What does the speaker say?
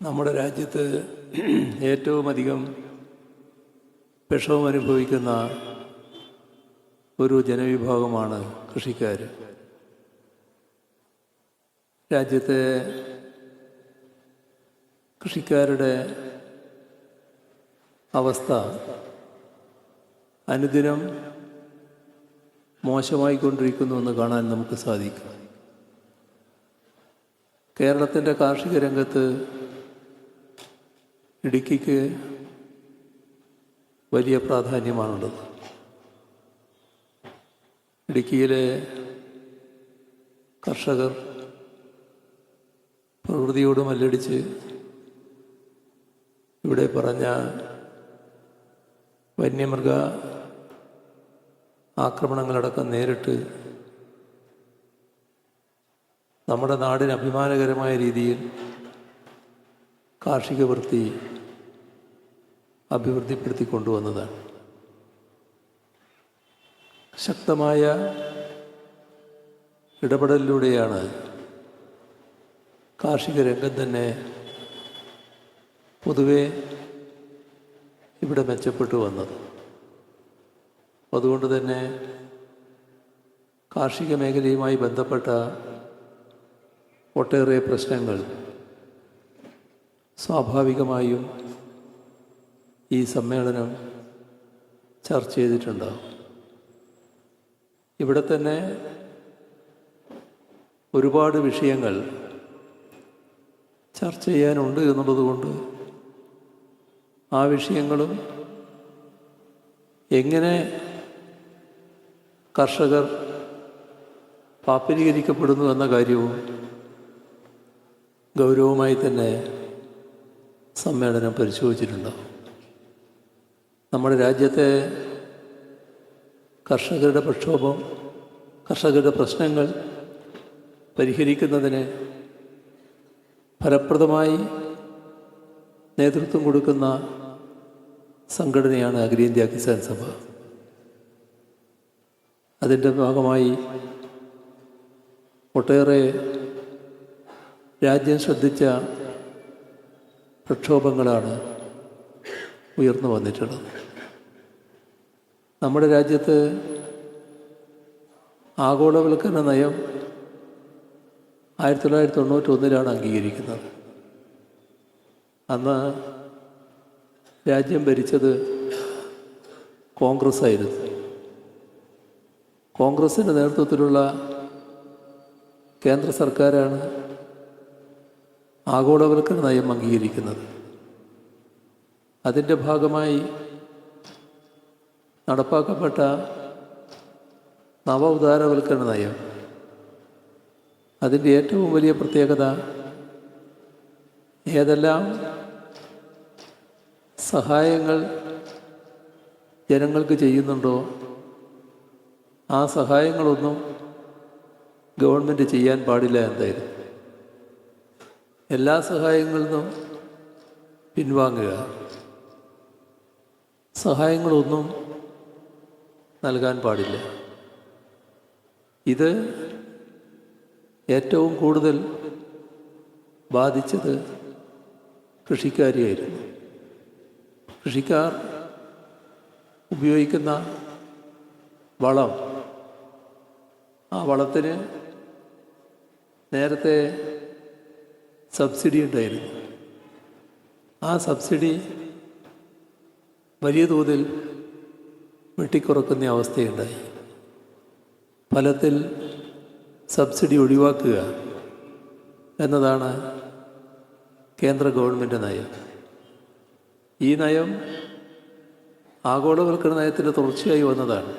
നമ്മുടെ രാജ്യത്ത് ഏറ്റവും അധികം വിഷമം അനുഭവിക്കുന്ന ഒരു ജനവിഭാഗമാണ് കൃഷിക്കാർ. രാജ്യത്തെ കൃഷിക്കാരുടെ അവസ്ഥ അനുദിനം മോശമായിക്കൊണ്ടിരിക്കുന്നുവെന്ന് കാണാൻ നമുക്ക് സാധിക്കും. കേരളത്തിൻ്റെ കാർഷിക രംഗത്ത് ഇടുക്കിക്ക് വലിയ പ്രാധാന്യമാണുള്ളത്. ഇടുക്കിയിലെ കർഷകർ പ്രകൃതിയോട് മല്ലടിച്ച് ഇവിടെ പറഞ്ഞ വന്യമൃഗ ആക്രമണങ്ങളടക്കം നേരിട്ട് നമ്മുടെ നാടിന് അഭിമാനകരമായ രീതിയിൽ കാർഷിക വൃത്തി അഭിവൃദ്ധിപ്പെടുത്തി കൊണ്ടുവന്നതാണ്. ശക്തമായ ഇടപെടലിലൂടെയാണ് കാർഷിക രംഗം തന്നെ പൊതുവെ ഇവിടെ മെച്ചപ്പെട്ടു വന്നത്. അതുകൊണ്ട് തന്നെ കാർഷിക മേഖലയുമായി ബന്ധപ്പെട്ട ഒട്ടേറെ പ്രശ്നങ്ങൾ സ്വാഭാവികമായും ഈ സമ്മേളനം ചർച്ച ചെയ്തിട്ടുണ്ടാകും. ഇവിടെ തന്നെ ഒരുപാട് വിഷയങ്ങൾ ചർച്ച ചെയ്യാനുണ്ട് എന്നുള്ളതുകൊണ്ട് ആ വിഷയങ്ങളും എങ്ങനെ കർഷകർ പാപ്പരീകരിക്കപ്പെടുന്നു എന്ന കാര്യവും ഗൗരവമായി തന്നെ സമ്മേളനം പരിശോധിച്ചിട്ടുണ്ടാകും. നമ്മുടെ രാജ്യത്തെ കർഷകരുടെ പ്രക്ഷോഭം, കർഷകരുടെ പ്രശ്നങ്ങൾ പരിഹരിക്കുന്നതിന് ഫലപ്രദമായി നേതൃത്വം കൊടുക്കുന്ന സംഘടനയാണ് അഖിലേന്ത്യാ കിസാൻ സഭ. അതിൻ്റെ ഭാഗമായി ഒട്ടേറെ രാജ്യം ശ്രദ്ധിച്ച പ്രക്ഷോഭങ്ങളാണ് ഉയർന്നു വന്നിട്ടുള്ളത്. നമ്മുടെ രാജ്യത്ത് ആഗോളവൽക്കരണ നയം 1991 അംഗീകരിക്കുന്നത്. അന്ന് രാജ്യം ഭരിച്ചത് കോൺഗ്രസ് ആയിരുന്നു. കോൺഗ്രസിൻ്റെ നേതൃത്വത്തിലുള്ള കേന്ദ്ര സർക്കാരാണ് ആഗോളവൽക്കരണ നയം അംഗീകരിക്കുന്നത്. അതിൻ്റെ ഭാഗമായി നടപ്പാക്കപ്പെട്ട നവ ഉദാരവൽക്കരണ നയം, അതിൻ്റെ ഏറ്റവും വലിയ പ്രത്യേകത ഏതെല്ലാം സഹായങ്ങൾ ജനങ്ങൾക്ക് ചെയ്യുന്നുണ്ടോ ആ സഹായങ്ങളൊന്നും ഗവൺമെൻറ് ചെയ്യാൻ പാടില്ല എന്തായിരുന്നു. എല്ലാ സഹായങ്ങളിൽ നിന്നും പിൻവാങ്ങുക, സഹായങ്ങളൊന്നും നൽകാൻ പാടില്ല. ഇത് ഏറ്റവും കൂടുതൽ ബാധിച്ചത് കൃഷിക്കാരെയായിരുന്നു. കൃഷിക്കാർ ഉപയോഗിക്കുന്ന വളം, ആ വളത്തിന് നേരത്തെ സബ്സിഡി ഉണ്ടായിരുന്നു. ആ സബ്സിഡി വലിയ തോതിൽ വെട്ടിക്കുറക്കുന്ന അവസ്ഥയുണ്ടായി. ഫലത്തിൽ സബ്സിഡി ഒഴിവാക്കുക എന്നതാണ് കേന്ദ്ര ഗവൺമെൻറ് നയം. ഈ നയം ആഗോളവൽക്കരണ നയത്തിൻ്റെ തുടർച്ചയായി വന്നതാണ്.